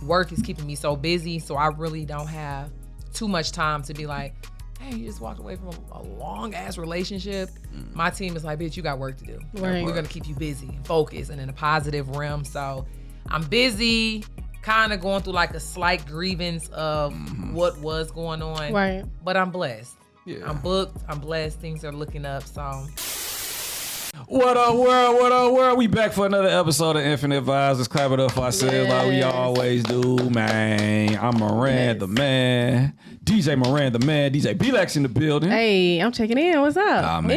work is keeping me so busy, so I really don't have too much time to be like, hey, you just walked away from a long ass relationship. My team is like, bitch, you got work to do. Right. We're gonna keep you busy and focused and in a positive realm. So I'm busy, kind of going through like a slight grievance of what was going on. Right. But I'm blessed. Yeah. I'm booked. I'm blessed. Things are looking up. So. What up, world? What up, world? We back for another episode of Infinite Vibes. Let's clap it up for ourselves like we always do, man. I'm Moran, the man. DJ Moran, the man. DJ Belay in the building. Hey, I'm checking in. What's up? Man.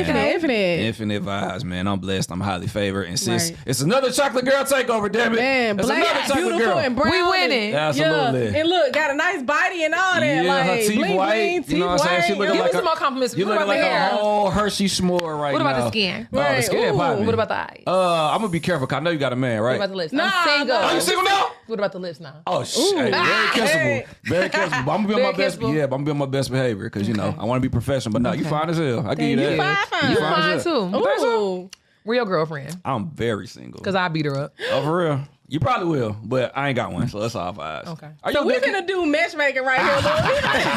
Infinite Vibes, man. I'm blessed. I'm highly favored. And sis, Right. it's another chocolate girl takeover, damn it. Man, it's Belay, another chocolate beautiful girl. and brown. We winning. Absolutely. Yeah. And look, got a nice body and all that. Yeah, like, her teeth bling, white. bling, You teeth know what I'm saying? She white. looking Give like me some more compliments. You What looking about like the a hair? whole Hershey s'more right now. What about the skin? Oh, the skin Ooh. popping. What about the eyes? I'm gonna be careful, 'cause I know you got a man, right? What about the lips? Nah, I'm single. no. Are you single now? What about the lips now? Oh shit! Hey, very kissable, Hey. very kissable. But I'm gonna be on Very my best. kissable. Yeah, but I'm gonna be on my best behavior because you know I want to be professional. But no, you fine as hell. I give you that. You fine. You fine fine as hell. too. You think so? Ooh. Where your girlfriend? I'm very single. Because I beat her up. Oh, for real? You probably will, but I ain't got one, so that's all vibes. Okay. Are So you we looking? finna do matchmaking right here, Lord.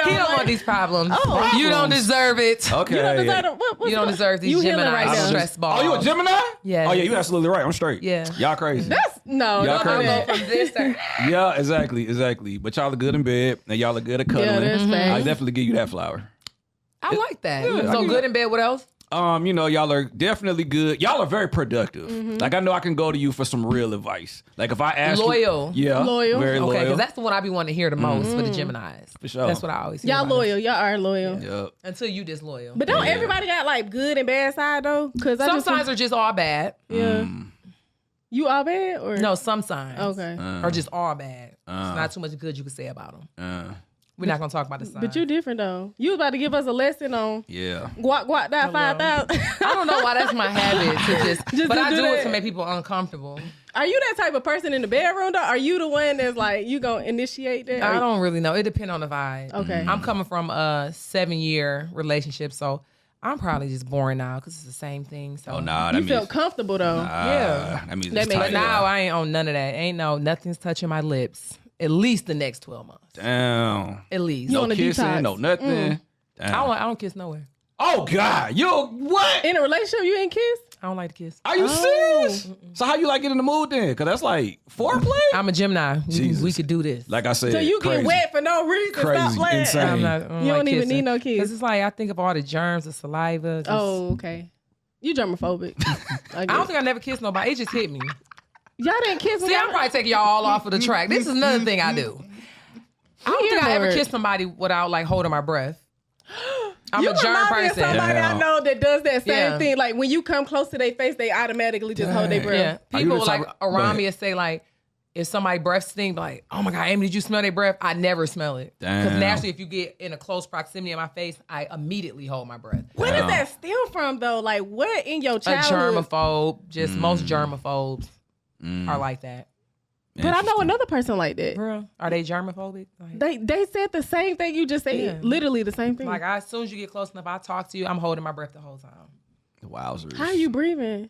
He don't want these problems. Oh. You don't deserve it. Okay. You don't deserve yeah. them. What's You don't going- deserve these You healing Gemini right now. stress balls. Oh, you a Gemini? Yes. Oh yeah, you absolutely right. I'm straight. Yeah. Y'all crazy. That's no, Y'all don't do crazy. that. Go from this to Yeah, exactly. But y'all are good in bed, and y'all are good at cuddling. Yeah, that's facts. I definitely give you that flower. I like that. Yeah, I So get good it. in bed. What else? You know, y'all are definitely good. Y'all are very productive. Like, I know I can go to you for some real advice. Like, if I ask Loyal. you... Yeah. Loyal. Very Okay, loyal. because that's the one I be wanting to hear the most for the Geminis. For sure. That's what I always hear. Y'all about loyal. Y'all are loyal. Yep. Until you disloyal. But don't Yeah. everybody got like good and bad side though? Because some signs are just all bad. yeah. You all bad or No, some signs. Okay. Are just all bad. There's not too much good you can say about them. We're not gonna talk about the signs. But you different though. You was about to give us a lesson on Yeah. guac that 5,000. I don't know why that's my habit to just but to I do do it that. to make people uncomfortable. Are you that type of person in the bedroom though? Are you the one that's like you gonna initiate that? I don't really know. It depends on the vibe. Okay. I'm coming from a 7-year relationship, so I'm probably just boring now because it's the same thing. So Oh, nah. That You means... felt comfortable though. Yeah. That means That it's makes tight. But now I ain't on none of that. Ain't nothing's touching my lips. At least the next 12 months. Damn. At least. You No on a kissing, detox. no nothing. Damn. I don't kiss nowhere. Oh, God. You... What? In a relationship, you ain't kiss? I don't like to kiss. Are you serious? So how you like get in the mood then? Because that's like foreplay? I'm a Gemini. Jesus. We could do this. Like I said, So you crazy. get wet for no reason. Stop Crazy, playing. insane. I You don't even need no kiss. Because it's like I think of all the germs, the saliva. just- Oh, okay. You germophobic. I don't think I never kissed nobody. It just hit me. Y'all didn't kiss. See, I'm probably taking y'all all off of the track. This is another thing I do. I don't think I ever Weird. kissed somebody without like holding my breath. I'm You a germ remind me of person. somebody I Damn. know that does that same Yeah. thing. Like when you come close to their face, they automatically just hold their Dang. breath. Yeah, Are you people the like type of- Go around ahead. me and say like, if somebody breath stink, like, oh my God, Amy, did you smell their breath? I never smell it. Because Damn. naturally, if you get in a close proximity of my face, I immediately hold my breath. Where Damn. does that stem from though? Like what in your A childhood? germaphobe, just most germaphobes are like that. But I know another person like that. Bro, are they germophobic? Like, They said the same thing you just said. Yeah. Literally the same thing. like as soon as you get close enough, I talk to you, I'm holding my breath the whole time. Wowzers. How are you breathing?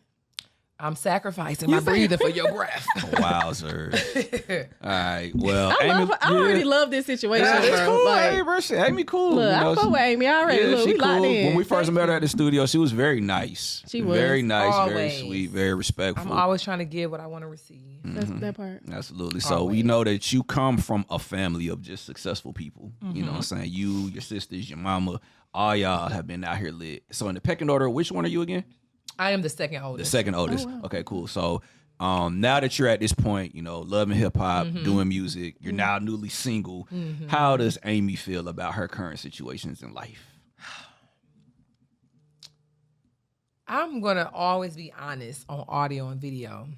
I'm sacrificing my breathing for your breath. Wowzers. All right. Well, I already love this situation, Yeah, it's bro. cool. Like, Hey, bro, shit, Amy cool. look, you know, I fuck with Amy already. Yeah, Look, she we locked cool. in. When we first met her at the studio, she was very nice. She was. Very nice, very Always. sweet, very respectful. I'm always trying to give what I want to receive. That's that part. Absolutely. So we know that you come from a family of just successful people. You know what I'm saying? You, your sisters, your mama, all y'all have been out here lit. So in the pecking order, which one are you again? I am the second The oldest. second oldest. wow. Okay, cool. So now that you're at this point, you know, loving hip hop, doing music, you're now newly single. How does Amy feel about her current situations in life? I'm going to always be honest on audio and video.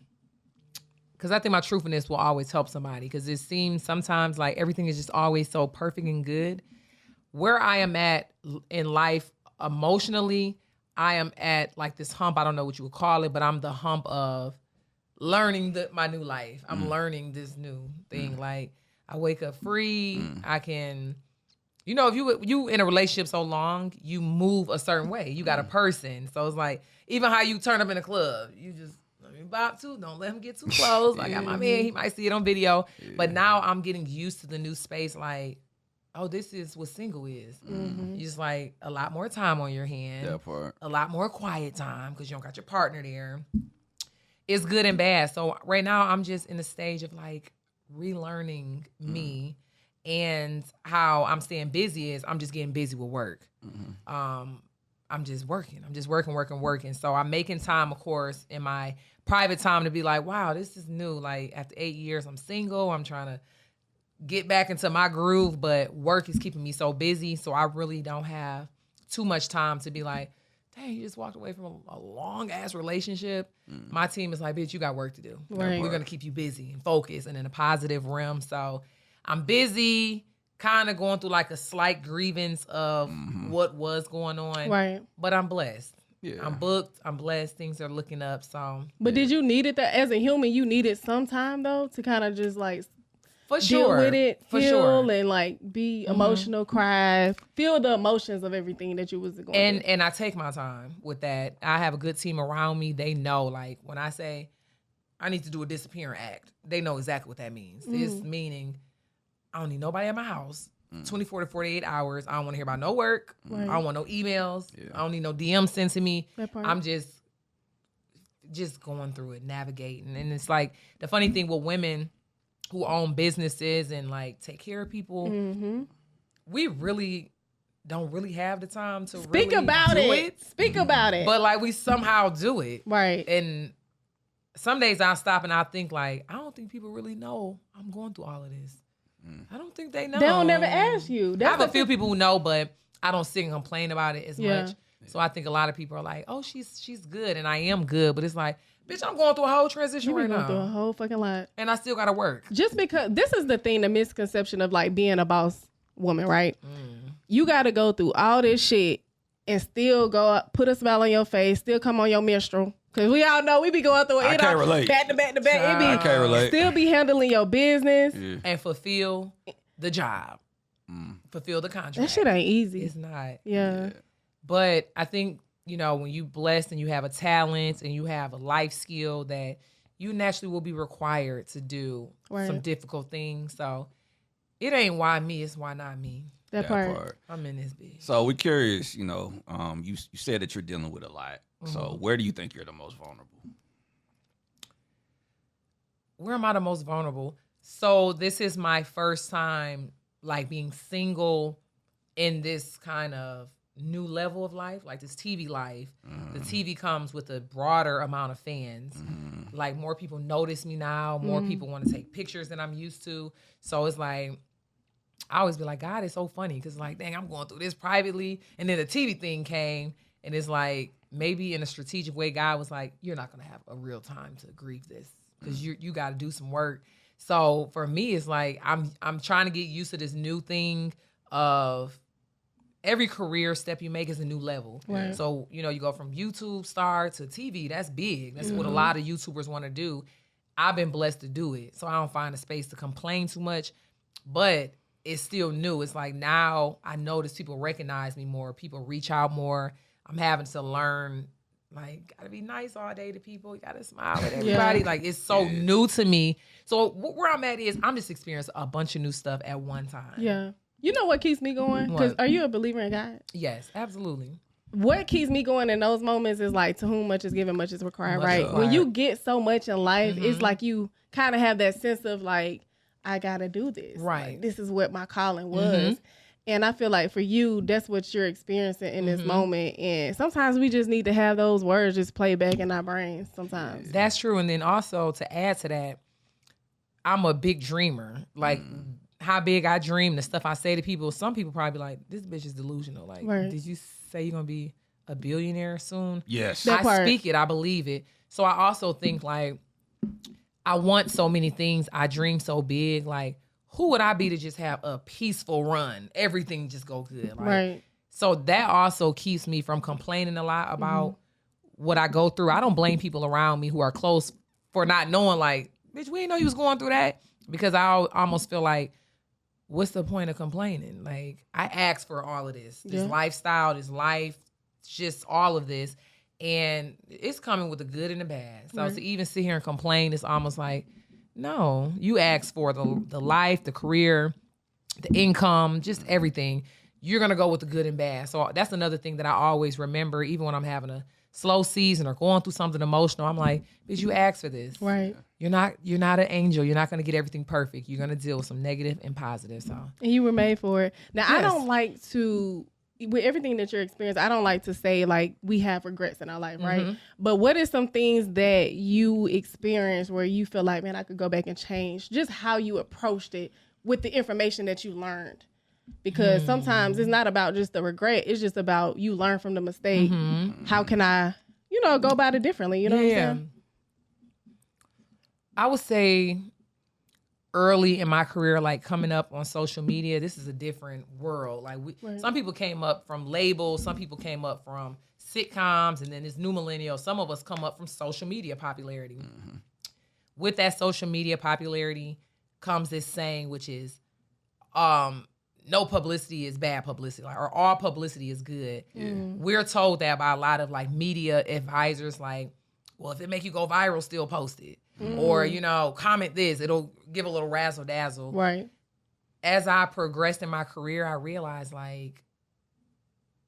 Because I think my truthfulness will always help somebody. Because it seems sometimes like everything is just always so perfect and good. Where I am at in life emotionally, I am at like this hump. I don't know what you would call it, but I'm the hump of learning my new life. I'm learning this new thing. Like I wake up free. I can, you know, if you in a relationship so long, you move a certain way. You got a person. So it's like, even how you turn up in a club, you just let me bop too. Don't let him get too close. I got my man. He might see it on video. Yeah. But now I'm getting used to the new space. Like, oh, this is what single is. Mm-hmm. You just like a lot more time on your hand. That part. A lot more quiet time because you don't got your partner there. It's good and bad. So right now I'm just in the stage of like relearning me and how I'm staying busy is I'm just getting busy with work. Mm-hmm. I'm just working. I'm just working. So I'm making time, of course, in my private time to be like, wow, this is new. Like after 8 years, I'm single. I'm trying to get back into my groove, but work is keeping me so busy. So I really don't have too much time to be like, dang, you just walked away from a long ass relationship. My team is like, bitch, you got work to do. Right. We're going to keep you busy and focused and in a positive realm. So I'm busy, kind of going through like a slight grievance of what was going on. Right. But I'm blessed. Yeah. I'm booked. I'm blessed. Things are looking up. So. But did you need it as a human? You needed some time though to kind of just like for sure. deal with it, for feel sure. and like be emotional, cry, feel the emotions of everything that you was going through. And I take my time with that. I have a good team around me. They know, like when I say I need to do a disappearing act, they know exactly what that means. It's meaning I don't need nobody at my house. 24 to 48 hours. I don't want to hear about no work. Right. I don't want no emails. Yeah. I don't need no DMs sent to me. I'm just going through it, navigating. And it's like the funny thing with women who own businesses and like take care of people, we really don't really have the time to speak about it. Speak about it. But like we somehow do it. Right. And some days I stop and I think like, I don't think people really know I'm going through all of this. I don't think they know. They don't never ask you. I have a few people who know, but I don't sit and complain about it as much. So I think a lot of people are like, oh, she's good. And I am good. But it's like, bitch, I'm going through a whole transition right now. Going through a whole fucking lot. And I still got to work. Just because this is the thing, the misconception of like being a boss woman, right? You got to go through all this shit and still go up, put a smile on your face, still come on your menstrual. Because we all know we be going through it. I can't relate. Back to back to back. I can't relate. Still be handling your business. Yeah. And fulfill the job. Fulfill the contract. That shit ain't easy. It's not. Yeah. But I think, you know, when you blessed and you have a talent and you have a life skill that you naturally will be required to do some difficult things. So it ain't why me, it's why not me. That part. I'm in this bitch. So we're curious, you know, you said that you're dealing with a lot. So where do you think you're the most vulnerable? Where am I the most vulnerable? So this is my first time like being single in this kind of new level of life, like this TV life. The TV comes with a broader amount of fans. Like more people notice me now. More people want to take pictures than I'm used to. So it's like, I always be like, God, it's so funny. Cause like, dang, I'm going through this privately. And then the TV thing came and it's like, maybe in a strategic way, God was like, you're not going to have a real time to grieve this because you got to do some work. So for me, it's like, I'm trying to get used to this new thing of every career step you make is a new level. Right. So, you know, you go from YouTube star to TV. That's big. That's what a lot of YouTubers want to do. I've been blessed to do it. So I don't find a space to complain too much, but it's still new. It's like now I notice people recognize me more. People reach out more. I'm having to learn, like, gotta be nice all day to people. You gotta smile at everybody. Like, it's so new to me. So where I'm at is I'm just experiencing a bunch of new stuff at one time. Yeah. You know what keeps me going? Because are you a believer in God? Yes, absolutely. What keeps me going in those moments is like, to whom much is given, much is required, right? When you get so much in life, it's like you kind of have that sense of like, I gotta do this. Right. Like, this is what my calling was. And I feel like for you, that's what you're experiencing in this moment. And sometimes we just need to have those words just play back in our brains sometimes. That's true. And then also to add to that, I'm a big dreamer. Like how big I dream, the stuff I say to people, some people probably be like, this bitch is delusional. Like, did you say you're going to be a billionaire soon? Yes. I speak it. I believe it. So I also think like, I want so many things. I dream so big. Like, who would I be to just have a peaceful run? Everything just go good. Right. So that also keeps me from complaining a lot about what I go through. I don't blame people around me who are close for not knowing, like, bitch, we didn't know you was going through that. Because I almost feel like, what's the point of complaining? Like, I asked for all of this. This lifestyle, this life, just all of this. And it's coming with the good and the bad. So to even sit here and complain, it's almost like, no, you asked for the life, the career, the income, just everything. You're going to go with the good and bad. So that's another thing that I always remember, even when I'm having a slow season or going through something emotional. I'm like, bitch, you asked for this. Right. You're not an angel. You're not going to get everything perfect. You're going to deal with some negative and positive. So. And you were made for it. Now, Yes. I don't like to, with everything that you're experiencing, I don't like to say like we have regrets in our life, right? But what are some things that you experienced where you feel like, man, I could go back and change just how you approached it with the information that you learned? Because sometimes it's not about just the regret. It's just about you learn from the mistake. How can I, go about it differently? You know what I'm saying? I would say early in my career, like coming up on social media, this is a different world. Like some people came up from labels, some people came up from sitcoms, and then this new millennial, some of us come up from social media popularity. With that social media popularity comes this saying, which is, no publicity is bad publicity, or all publicity is good. We're told that by a lot of like media advisors, like, well, if it make you go viral, still post it. Or, comment this, it'll give a little razzle dazzle. Right. As I progressed in my career, I realized like,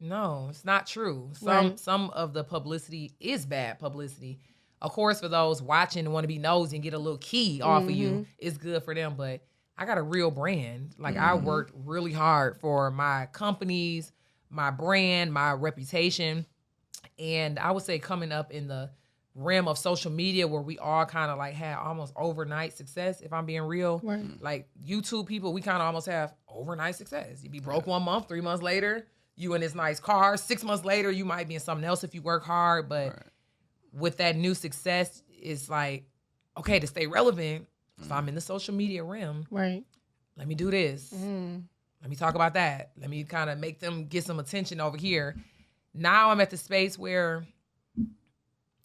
no, it's not true. Some of the publicity is bad publicity. Of course, for those watching and want to be nosy and get a little key off of you, it's good for them. But I got a real brand. Like I worked really hard for my companies, my brand, my reputation. And I would say coming up in the realm of social media where we all kind of like had almost overnight success, if I'm being real. Right. Like YouTube people, we kind of almost have overnight success. You be broke 1 month, 3 months later, you in this nice car. 6 months later, you might be in something else if you work hard. But with that new success, it's like, okay, to stay relevant, if I'm in the social media realm, let me do this. Let me talk about that. Let me kind of make them get some attention over here. Now I'm at the space where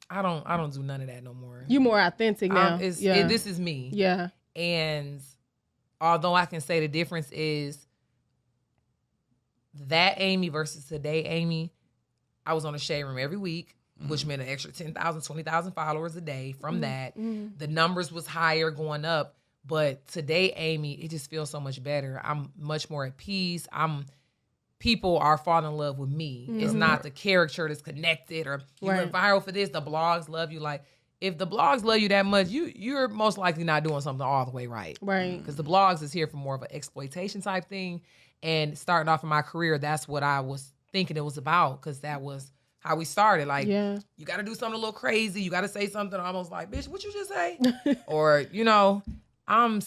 I don't do none of that no more. You more authentic now. This is me. Yeah. And although I can say the difference is that Amy versus today Amy, I was on the Shade Room every week, which meant an extra 10,000, 20,000 followers a day from that. The numbers was higher going up. But today, Amy, it just feels so much better. I'm much more at peace. People are falling in love with me. It's not the character that's connected or you went viral for this. The blogs love you. Like, if the blogs love you that much, you're most likely not doing something all the way right. Right. Because the blogs is here for more of an exploitation type thing. And starting off in my career, that's what I was thinking it was about, because that was how we started. Like, you got to do something a little crazy. You got to say something almost like, bitch, what you just say? Or, I'm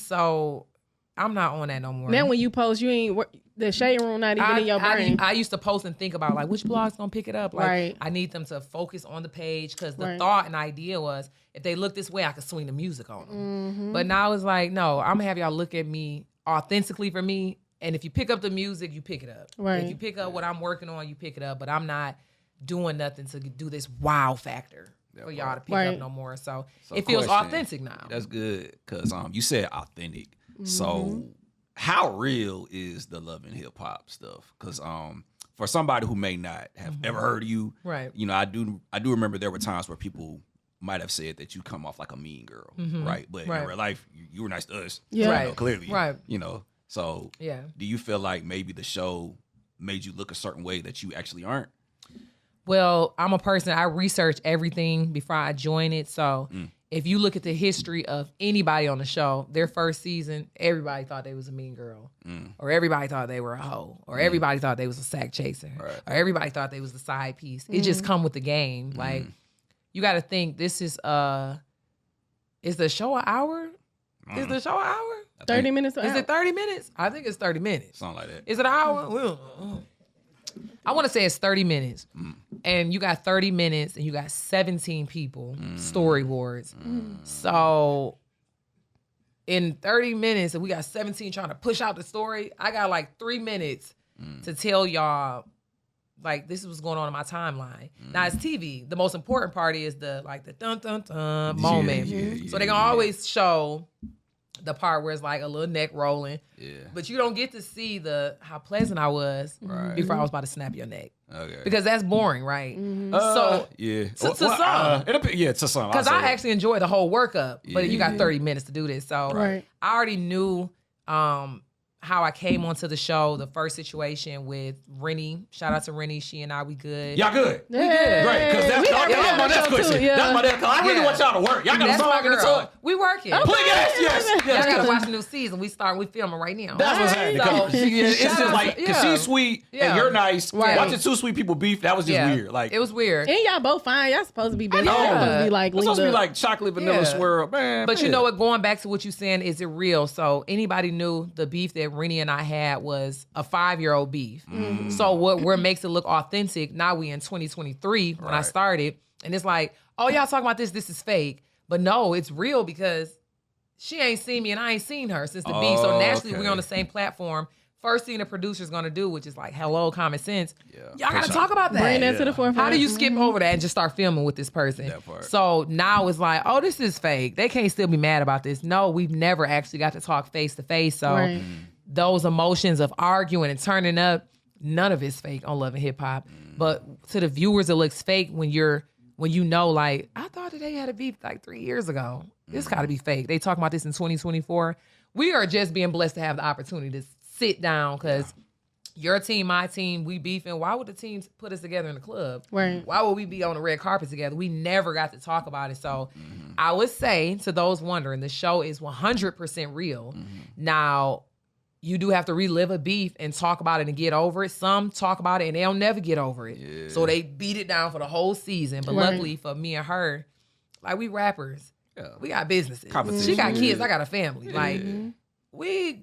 not on that no more. Now when you post, you ain't the Shade Room not even in your brain. I used to post and think about like which blog's gonna pick it up. Like I need them to focus on the page, because the thought and idea was if they look this way, I could swing the music on them. But now it's like, no, I'm gonna have y'all look at me authentically for me. And if you pick up the music, you pick it up. If you pick up what I'm working on, you pick it up. But I'm not doing nothing to do this wow factor for y'all to pick up no more. So it feels authentic now. That's good, because you said authentic. So how real is the Love and Hip Hop stuff? Because for somebody who may not have ever heard of you, I do remember there were times where people might have said that you come off like a mean girl, right? But in real life, you were nice to us, clearly, So do you feel like maybe the show made you look a certain way that you actually aren't? Well, I'm a person, I research everything before I join it. So if you look at the history of anybody on the show, their first season, everybody thought they was a mean girl. Or everybody thought they were a hoe. Or everybody thought they was a sack chaser. Or everybody thought they was the side piece. It just come with the game. Like, you got to think, this is the show an hour? Is the show an hour? 30 minutes? Is it 30 minutes? I think it's 30 minutes. Something like that. Is it an hour? I want to say it's 30 minutes. And you got 30 minutes and you got 17 people, storyboards. So in 30 minutes, and we got 17 trying to push out the story, I got like 3 minutes to tell y'all, like, this is what's going on in my timeline. Now, it's TV. The most important part is the dun dun dun moment. So they gonna always show the part where it's like a little neck rolling. Yeah. But you don't get to see how pleasant I was before I was about to snap your neck. Okay. Because that's boring, right? So yeah. To some. To some. Because I actually enjoy the whole workup, but you got 30 minutes to do this. So I already knew how I came onto the show, the first situation with Rennie. Shout out to Rennie. She and I, we good. Y'all good. We good. Right, because that's my next question. Yeah. That's my next question. I really want y'all to work. Y'all got a That's my song in the girl. tub. We working. Please, yes. Y'all gotta watch the new season. We filming right now. That's what's happening. 'Cause it's shout just out like, to- because she's sweet and you're nice. Right. Watching two sweet people beef, that was just weird. Like, it was weird. And y'all both fine. Y'all supposed to be best. know. Y'all supposed to be like it's supposed to be linked up. like chocolate vanilla swirl, man. But you know what? Going back to what you're saying, is it real? So anybody knew the beef that Rennie and I had was a 5-year-old beef. So what makes it look authentic? Now we in 2023 when I started, and it's like, oh, y'all talking about this is fake. But no, it's real because she ain't seen me and I ain't seen her since the beef. So naturally we're on the same platform. First thing the producer's gonna do, which is like, hello, common sense. Y'all gotta talk about that. Bring that to the forefront. How do you skip over that and just start filming with this person? That part. So now it's like, oh, this is fake. They can't still be mad about this. No, we've never actually got to talk face to face. So those emotions of arguing and turning up, none of it's fake on Love and Hip Hop. But to the viewers, it looks fake when you know, like, I thought that they had a beef like 3 years ago. This gotta be fake. They talking about this in 2024. We are just being blessed to have the opportunity to sit down because your team, my team, we beefing. Why would the teams put us together in the club? Right. Why would we be on the red carpet together? We never got to talk about it. So I would say to those wondering, the show is 100% real. Now, you do have to relive a beef and talk about it and get over it. Some talk about it and they'll never get over it. Yeah. So they beat it down for the whole season. But luckily for me and her, like, we rappers. Yeah. We got businesses. She got kids. I got a family. Like, we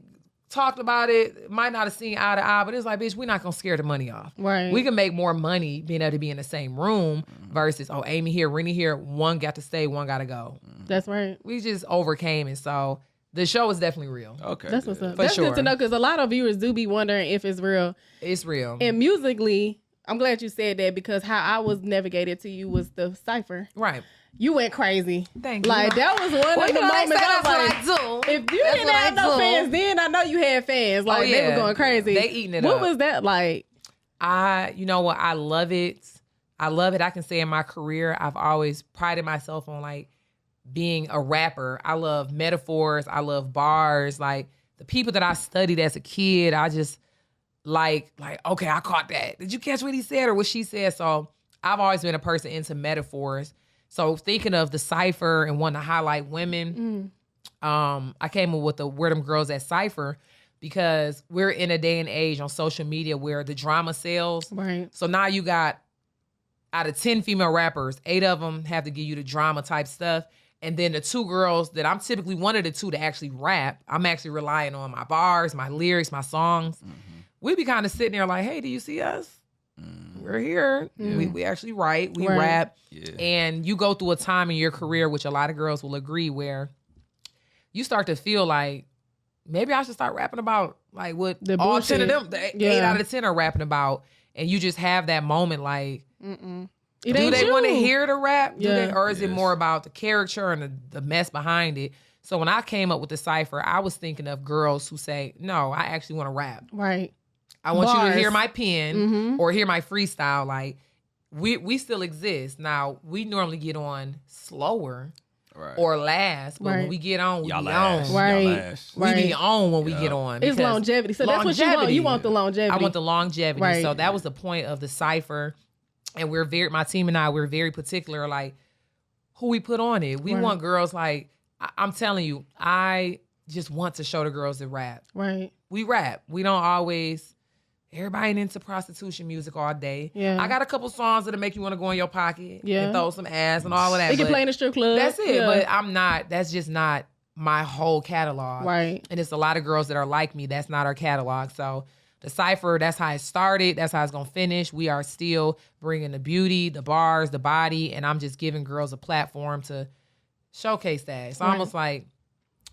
talked about it. Might not have seen eye to eye, but it's like, bitch, we're not going to scare the money off. Right. We can make more money being able to be in the same room versus, oh, Amy here, Rennie here. One got to stay, one got to go. That's right. We just overcame it. So the show is definitely real. Okay. That's what's up. For That's sure. good to know because a lot of viewers do be wondering if it's real. It's real. And musically, I'm glad you said that because how I was navigated to you was the cipher. Right. You went crazy. Thank you. Like, that was one of the moments that's I was what like, I do. if you didn't have no fans then, I know you had fans. Like, they were going crazy. They eating it what up. was that like? You know what? I love it. I love it. I can say in my career, I've always prided myself on, like, being a rapper. I love metaphors. I love bars. Like, the people that I studied as a kid, I just like, okay, I caught that. Did you catch what he said or what she said? So I've always been a person into metaphors. So thinking of the cipher and wanting to highlight women, I came up with the Where Them Girls at Cipher because we're in a day and age on social media where the drama sells. Right. So now you got, out of 10 female rappers, 8 of them have to give you the drama type stuff. And then the 2 girls that I'm typically one of the 2 to actually rap, I'm actually relying on my bars, my lyrics, my songs. We be kind of sitting there like, hey, do you see us? We're here. We actually write. We rap. Yeah. And you go through a time in your career, which a lot of girls will agree, where you start to feel like, maybe I should start rapping about like what the all bullshit. 10 of them, 8 out of 10 are rapping about. And you just have that moment like, do they want to hear the rap? Or is it more about the character and the mess behind it? So when I came up with the cipher, I was thinking of girls who say, no, I actually want to rap. Right. I want you to hear my pen or hear my freestyle. Like, we still exist. Now, we normally get on slower or last, but when we get on, we be on. Right. We be on when we get on. It's longevity. So that's what you want. You want the longevity. I want the longevity. Right. So that was the point of the cipher. And my team and I, we're very particular, like, who we put on it. We want girls like, I'm telling you, I just want to show the girls that rap. Right. We rap. We don't always, everybody ain't into prostitution music all day. Yeah. I got a couple songs that'll make you want to go in your pocket and throw some ass and all of that. They can play in the strip club. That's it. But that's just not my whole catalog. Right. And it's a lot of girls that are like me. That's not our catalog. So the cipher, that's how it started. That's how it's going to finish. We are still bringing the beauty, the bars, the body, and I'm just giving girls a platform to showcase that. It's almost like,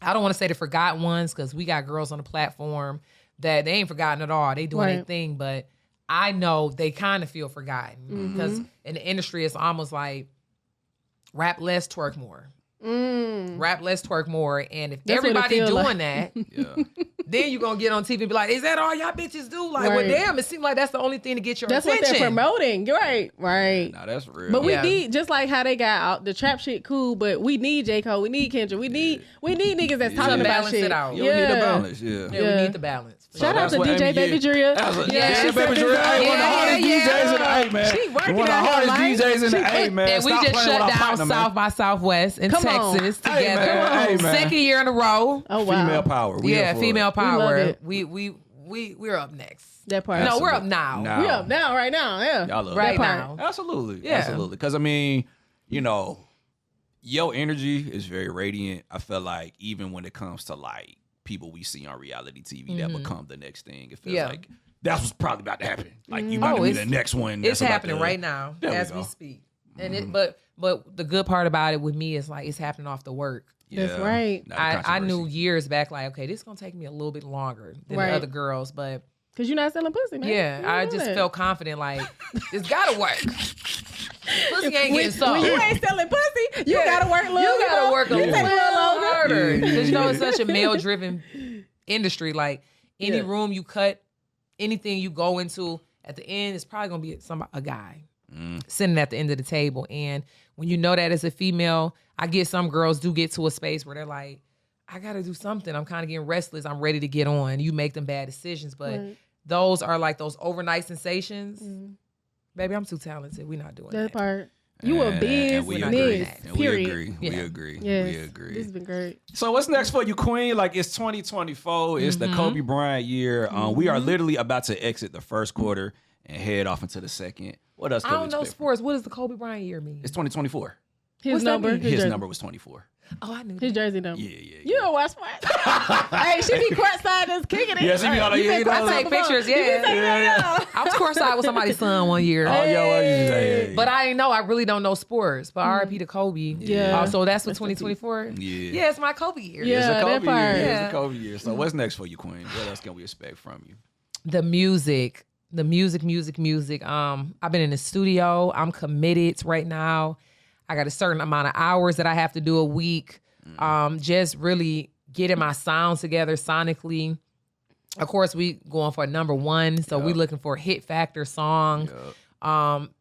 I don't want to say the forgotten ones because we got girls on the platform that they ain't forgotten at all. They doing their thing, but I know they kind of feel forgotten because in the industry, it's almost like rap less, twerk more. Rap less, twerk more. And if That's what it everybody feel doing like. that, Yeah. then you gonna get on TV and be like, is that all y'all bitches do? Like, well, Right. damn, it seems like that's the only thing to get your That's attention. what they're promoting. You're right. Right. Nah, that's real. But we Yeah. need, just like how they got out the trap shit cool, but we need J. Cole, we need Kendrick, we need niggas that's talking To about balance shit. it out. Yeah, we need the balance. Yeah. Yeah, Yeah. we need the balance. Shout out that's to what DJ Amy Baby get. Drill. Yeah, she Baby set Drill. this up. Hey, one of the hardest DJs in the A, man. She working One of the out hardest her life. DJs in the A, man. And we Stop just playing with shut our down partner, man. South by Southwest in Come on. Texas Hey, together. man. Hey, man. Second year in a row. Oh wow. Female power. We Yeah, here for female it. power. it. We're up next. That part. No, we're up now. Nah. We up now, right now. Yeah. Y'all love Right that. now. Absolutely. Yeah. Absolutely. Because, I mean, you know, your energy is very radiant. I feel like even when it comes to, like, people we see on reality TV that become the next thing, it feels Yeah. like that's what's probably about to happen. Like, you about to be the next one. It's that's about happening to- right now There as go. we speak. And it, but the good part about it with me is like it's happening off the work. That's right. Not the I knew controversy. years back, like, okay, this is gonna take me a little bit longer than Right. the other girls, but Cause you're not selling pussy, man. yeah, You I know just that. felt confident, like it's gotta work. Pussy ain't getting sold. When you ain't selling pussy, you gotta work a little. You gotta work a You little take a little longer. harder Yeah. because you know it's such a male-driven industry. Like any Yeah. room you cut, anything you go into, at the end it's probably gonna be a guy sitting at the end of the table. And when you know that as a female, I get some girls do get to a space where they're like, I gotta do something. I'm kind of getting restless. I'm ready to get on. You make them bad decisions, but Right. those are like those overnight sensations. Baby, I'm too talented. We're not doing That that. part. You a And business. we not agree. doing that. And we Period. agree. Yeah. We agree. Yes. We agree. This has been great. So what's next for you, Queen? Like it's 2024. It's the Kobe Bryant year. We are literally about to exit the first quarter and head off into the second. What else? I don't know sports. What does the Kobe Bryant year mean? It's 2024. His What's that number. mean? His His jersey. number was 24. Oh, I knew His that. jersey number. Yeah, yeah. You don't watch sports. Hey, she be courtside just kicking it. Yeah, she be on the- You yeah, been you know, I courtside take before. pictures, You been yeah. taking that out. I was courtside with somebody's son one year. Oh, yo, what you say? But I didn't know. I really don't know sports. But RIP to Kobe. Yeah. So that's what 2024. Yeah. Yeah, it's my Kobe year. Yeah. It's a that Kobe part. year. It's Yeah. a Kobe year. So what's next for you, Queen? What else can we expect from you? The music. I've been in the studio. I'm committed right now. I got a certain amount of hours that I have to do a week. Just really getting my sounds together sonically. Of course, we going for number one, so we looking for a hit factor song.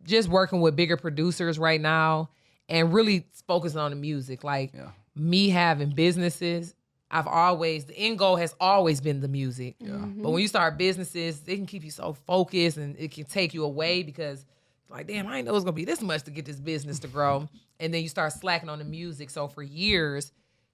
Just working with bigger producers right now and really focusing on the music. Like me having businesses, the end goal has always been the music. But when you start businesses, it can keep you so focused and it can take you away because like, damn, I didn't know it was gonna be this much to get this business to grow. And then you start slacking on the music. So for years,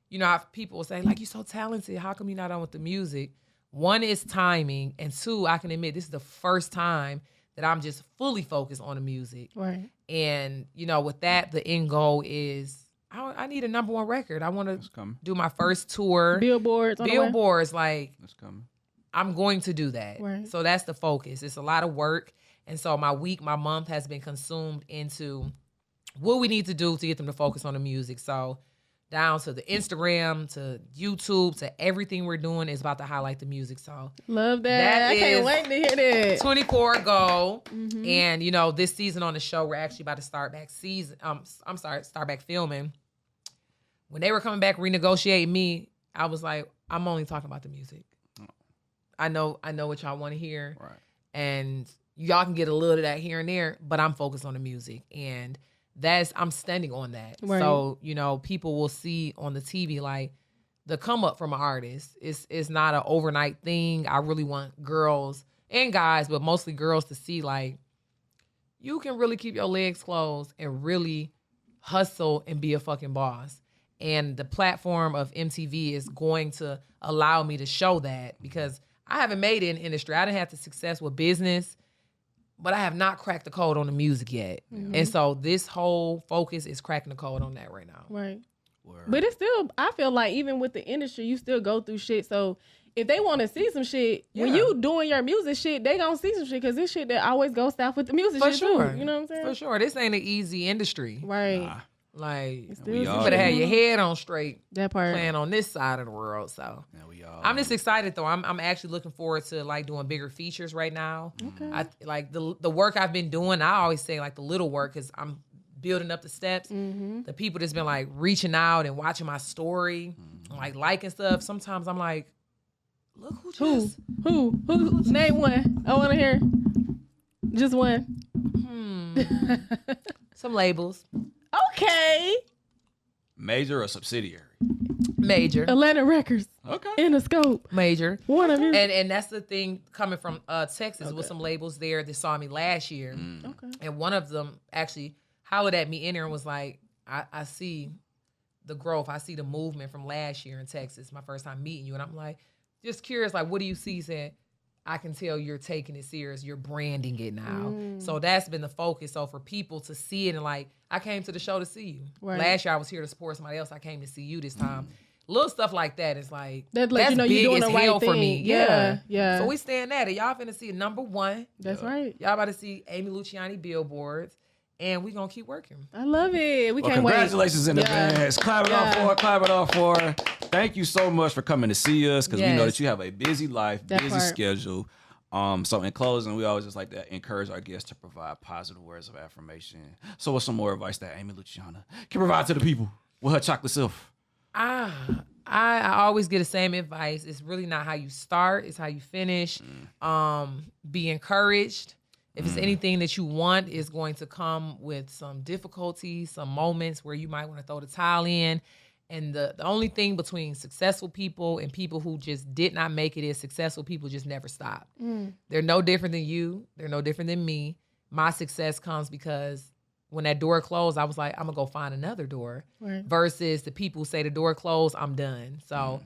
you know, people will say, like, you're so talented. How come you're not on with the music? One is timing. And two, I can admit this is the first time that I'm just fully focused on the music. Right. And, you know, with that, the end goal is I need a number one record. I want to coming. do my first tour. Billboards. On the way. Billboards, like, That's coming. I'm going to do that. Right. So that's the focus. It's a lot of work. And so my month has been consumed into what we need to do to get them to focus on the music. So down to the Instagram, to YouTube, to everything we're doing is about to highlight the music. So Love that. That I can't is wait to hear that. 24 goal. Mm-hmm. And, you know, this season on the show, we're actually about to start back start back filming. When they were coming back renegotiating me, I was like, I'm only talking about the music. I know what y'all want to hear. Right. And y'all can get a little of that here and there, but I'm focused on the music. And I'm standing on that. Right. So, you know, people will see on the TV like the come up from an artist. It's not an overnight thing. I really want girls and guys, but mostly girls to see like you can really keep your legs closed and really hustle and be a fucking boss. And the platform of MTV is going to allow me to show that because I haven't made it in the industry. I didn't have the success with business, but I have not cracked the code on the music yet. Mm-hmm. And so this whole focus is cracking the code on that right now. Right. Word. But it's still, I feel like even with the industry, you still go through shit. So if they want to see some shit, when Yeah. you doing your music shit, they gonna see some shit because this shit that always goes south with the music For shit sure. too. You know what I'm saying? For sure. This ain't an easy industry. Right. Nah. Like, It's We you all better do. have your head on straight That part. playing on this side of the world. So Yeah, we all. I'm just excited though. I'm actually looking forward to like doing bigger features right now. Okay. I like the work I've been doing. I always say like the little work because I'm building up the steps. The people that's been like reaching out and watching my story, like liking stuff. Sometimes I'm like, look who just Who? Name one. I want to hear. Just one. Some labels. Okay. Major or subsidiary? Major. Atlanta Records. Okay. Interscope. Major. One of you. And that's the thing coming from Texas with some labels there that saw me last year. Okay. And one of them actually hollered at me in there and was like, I see the growth. I see the movement from last year in Texas, my first time meeting you. And I'm like, just curious, like, what do you see? He said, I can tell you're taking it serious. You're branding it now. So that's been the focus. So for people to see it and like, I came to the show to see you. Right. Last year I was here to support somebody else. I came to see you this time. Little stuff like that is like, That let that's you know big you're doing as the right hell thing. for me. Yeah. So we stand at it. Y'all finna see number one. That's right. Y'all about to see Amy Luciani billboards. And we gonna keep working. I love it. We Well, can't wait. congratulations in advance. Clap it up for her. Clap it up for her. Thank you so much for coming to see us because we know that you have a busy life, busy schedule. So in closing, we always just like to encourage our guests to provide positive words of affirmation. So what's some more advice that Amy Luciani can provide to the people with her chocolate self? I always get the same advice. It's really not how you start, it's how you finish. Be encouraged. If it's anything that you want, it's going to come with some difficulties, some moments where you might want to throw the towel in. And the only thing between successful people and people who just did not make it is successful people just never stop. They're no different than you. They're no different than me. My success comes because when that door closed, I was like, I'm going to go find another door. Right. Versus the people who say the door closed, I'm done. So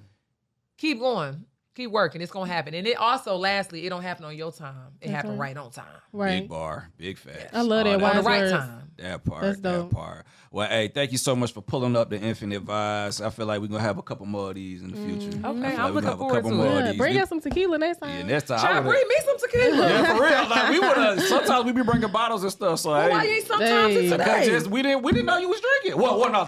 keep going. Keep working. It's going to happen. And it also, lastly, it don't happen on your time. It happened right on time. Right. Big bar, big facts. I love that. On the Wise right words. time. That part. That's That dope. part. Well, hey, thank you so much for pulling up the Infinite Vibes. I feel like we're going to have a couple more of these in the future. Okay, I feel I'm like looking forward to it. Yeah, bring us some tequila next time. Yeah, next time. Try to bring me some tequila. Yeah, for real. Like we would have. Sometimes we be bringing bottles and stuff. So Why you hey, ain't sometimes Hey. today? we didn't know you was drinking. Well, not